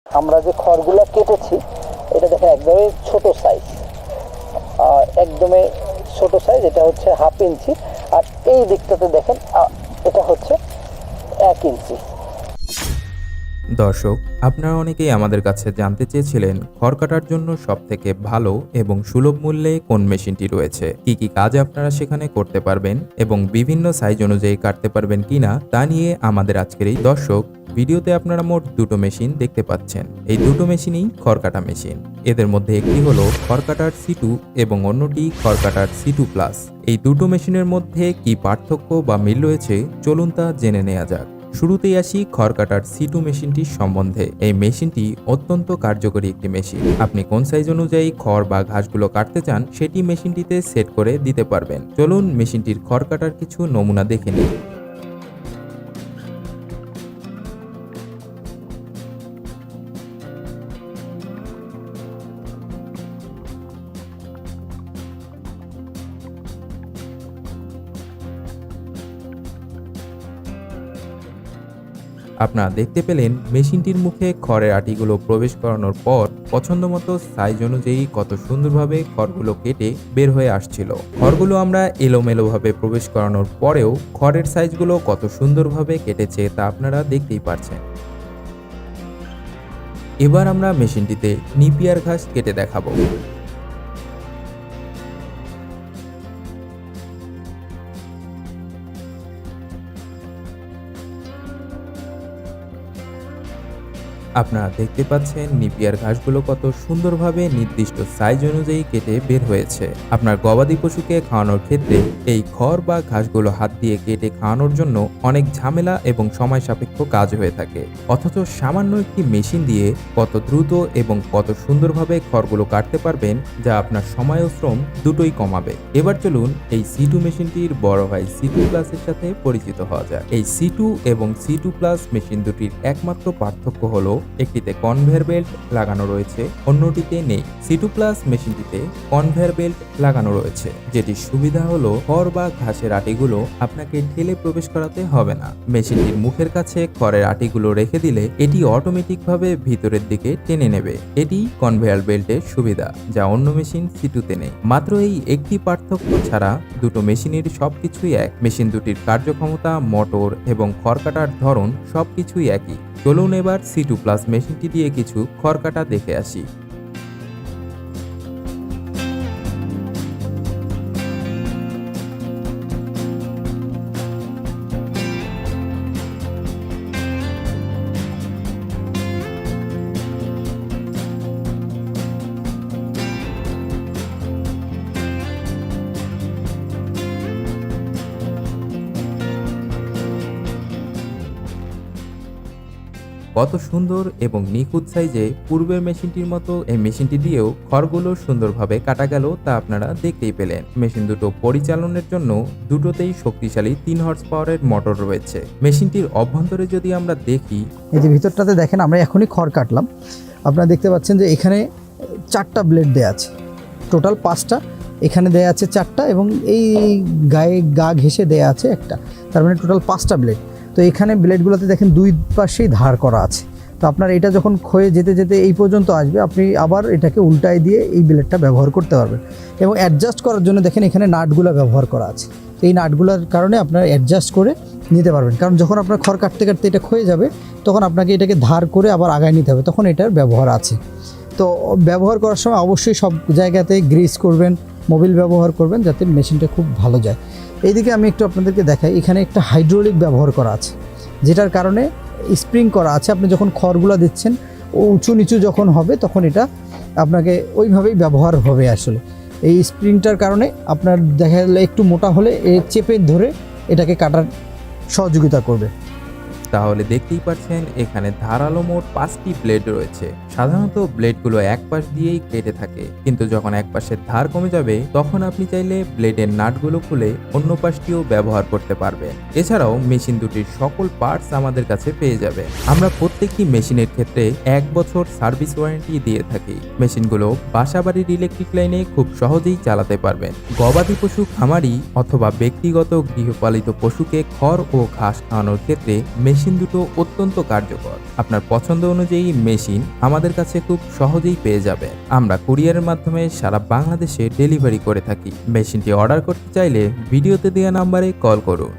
আমরা যে খড়গুলো কেটেছি এটা দেখেন একদমই ছোট সাইজ, একদমই ছোট সাইজ। এটা হচ্ছে 1/2 ইঞ্চি, আর এই দিকটাতে দেখেন এটা হচ্ছে 1 ইঞ্চি। দর্শক, আপনারা অনেকেই আমাদের কাছে জানতে চেয়েছিলেন খড় কাটার জন্য সবথেকে ভালো এবং সুলভ মূল্যে কোন মেশিনটি রয়েছে, কি কি কাজ আপনারা সেখানে করতে পারবেন এবং বিভিন্ন সাইজ অনুযায়ী কাটতে পারবেন কিনা তা নিয়ে আমাদের আজকের এই দর্শক ভিডিওতে আপনারা মোট দুটো মেশিন দেখতে পাচ্ছেন। এই দুটো মেশিনই খড় কাটা মেশিন। এদের মধ্যে একটি হলো খড় কাটার C2 এবং অন্যটি খড় কাটার C2 প্লাস। এই দুটো মেশিনের মধ্যে কি পার্থক্য বা মিল রয়েছে চলুন তা জেনে নেওয়া যাক। শুরুতেই আসি খড় কাটার C2 মেশিনটির সম্বন্ধে। এই মেশিনটি অত্যন্ত কার্যকরী একটি মেশিন। আপনি কোন সাইজ অনুযায়ী খড় বা ঘাসগুলো কাটতে চান সেটি মেশিনটিতে সেট করে দিতে পারবেন। চলুন মেশিনটির খড় কাটার কিছু নমুনা দেখে নিই। আপনারা দেখতে পেলেন মেশিনটির মুখে খড়ের আটিগুলো প্রবেশ করানোর পর পছন্দমতো সাইজ অনুযায়ী কত সুন্দরভাবে খড়গুলো কেটে বের হয়ে আসছিল। খড়গুলো আমরা এলোমেলোভাবে প্রবেশ করানোর পরেও খড়ের সাইজগুলো কত সুন্দরভাবে কেটেছে তা আপনারা দেখতেই পারছেন। এবার আমরা মেশিনটিতে নিপিয়ার ঘাস কেটে দেখাবো। আপনারা দেখতে পাচ্ছেন নিপিয়ার ঘাসগুলো কত সুন্দরভাবে নির্দিষ্ট সাইজ অনুযায়ী কেটে বের হয়েছে। আপনার গবাদি পশুকে খাওয়ানোর ক্ষেত্রে এই খড় বা ঘাসগুলো হাত দিয়ে কেটে খাওয়ানোর জন্য অনেক ঝামেলা এবং সময় সাপেক্ষ কাজ হয়ে থাকে, অথচ সামান্য একটি মেশিন দিয়ে কত দ্রুত এবং কত সুন্দরভাবে খড়গুলো কাটতে পারবেন যা আপনার সময় ও শ্রম দুটোই কমাবে। এবার চলুন এই C2 মেশিনটির বড় ভাই C2 প্লাসের সাথে পরিচিত হওয়া যায়। এই C2 এবং C2 প্লাস মেশিন দুটির একমাত্র পার্থক্য হলো একটিতে কনভেয়ার বেল্ট লাগানো রয়েছে, অন্যটিতে নেই। C2 প্লাস মেশিনটিতে কনভেয়ার বেল্ট লাগানো রয়েছে, যেটির সুবিধা হলো খড় বা ঘাসের আটিগুলো আপনাকে ঠেলে প্রবেশ করাতে হবে না। মেশিনটির মুখের কাছে খড়ের আটিগুলো রেখে দিলে এটি অটোমেটিকভাবে ভিতরের দিকে টেনে নেবে। এটি কনভেয়ার বেল্টের সুবিধা, যা অন্য মেশিন C2তে নেই। মাত্র এই একটি পার্থক্য ছাড়া দুটো মেশিনের সবকিছুই এক। মেশিন দুটির কার্যক্ষমতা, মোটর এবং খড় কাটার ধরন সবকিছুই একই। চলুন এবার C2 প্লাস মেশিনটি দিয়ে কিছু খড় কাটা দেখে আসি। কত সুন্দর এবং নিখুঁত সাইজে পূর্বের মেশিনটির মতো এই মেশিনটি দিয়েও খড়গুলো সুন্দরভাবে কাটা গেল তা আপনারা দেখতেই পেলেন। মেশিন দুটো পরিচালনের জন্য দুটোতেই শক্তিশালী 3 হর্স পাওয়ারের মোটর রয়েছে। মেশিনটির অভ্যন্তরে যদি আমরা দেখি, এই যে ভিতরটাতে দেখেন আমরা এখনই খড় কাটলাম। আপনারা দেখতে পাচ্ছেন যে এখানে 4টা ব্লেড দেওয়া আছে, টোটাল 5টা এখানে দেওয়া আছে 4টা, এবং এই গায়ে গা ঘেঁষে দেওয়া আছে একটা, তার মানে টোটাল 5টা ব্লেড। তো এখানে ব্লেডগুলোতে দেখেন দুই পাশেই ধার করা আছে। তো আপনার এটা যখন ক্ষয়ে যেতে যেতে এই পর্যন্ত আসবে, আপনি আবার এটাকে উল্টায় দিয়ে এই ব্লেডটা ব্যবহার করতে পারবেন। এবং অ্যাডজাস্ট করার জন্য দেখেন এখানে নাটগুলো ব্যবহার করা আছে। তো এই নাটগুলোর কারণে আপনারা অ্যাডজাস্ট করে নিতে পারবেন, কারণ যখন আপনার খড় কাটতে কাটতে এটা ক্ষয়ে যাবে তখন আপনাকে এটাকে ধার করে আবার আগায় নিতে হবে, তখন এটার ব্যবহার আছে। তো ব্যবহার করার সময় অবশ্যই সব জায়গাতে গ্রিস করবেন, মোবিল ব্যবহার করবেন, যাতে মেশিনটা খুব ভালো যায়। এইদিকে আমি একটু আপনাদেরকে দেখাই, এখানে একটা হাইড্রোলিক ব্যবহার করা আছে, যেটার কারণে স্প্রিং করা আছে। আপনি যখন খড়গুলো দিচ্ছেন ও উঁচু নিচু যখন হবে তখন এটা আপনাকে ওইভাবেই ব্যবহার হবে। আসলে এই স্প্রিংটার কারণে আপনার দেখা গেলে একটু মোটা হলে এ চেপে ধরে এটাকে কাটার সহযোগিতা করবে। তাহলে দেখতেই পাচ্ছেন এখানে ধারালো মোট 5টি ব্লেড রয়েছে। সাধারণত ব্লেডগুলো এক পাশ দিয়েই কেটে থাকে, কিন্তু যখন এক পাশের ধার কমে যাবে তখন আপনি চাইলে ব্লেডের নাটগুলো খুলে অন্য পাশটিও ব্যবহার করতে পারবেন। এছাড়াও মেশিন দুটির সকল পার্টস আমাদের কাছে পেয়ে যাবে। আমরা প্রত্যেকটি মেশিনের ক্ষেত্রে 1 বছর সার্ভিস ওয়ারেন্টি দিয়ে থাকি। মেশিনগুলো বাসাবাড়ির ইলেকট্রিক লাইনে খুব সহজেই চালাতে পারবেন। গবাদি পশু খামারি অথবা ব্যক্তিগত গৃহপালিত পশুকে খড় ও ঘাস খাওয়ানোর ক্ষেত্রে মেশিন মেশিন দুটো অত্যন্ত কার্যকর। আপনার পছন্দ অনুযায়ী মেশিন আমাদের কাছে খুব সহজেই পেয়ে যাবে। আমরা কুরিয়ারের মাধ্যমে সারা বাংলাদেশে ডেলিভারি করে থাকি। মেশিনটি অর্ডার করতে চাইলে ভিডিওতে দেওয়া নাম্বারে কল করুন।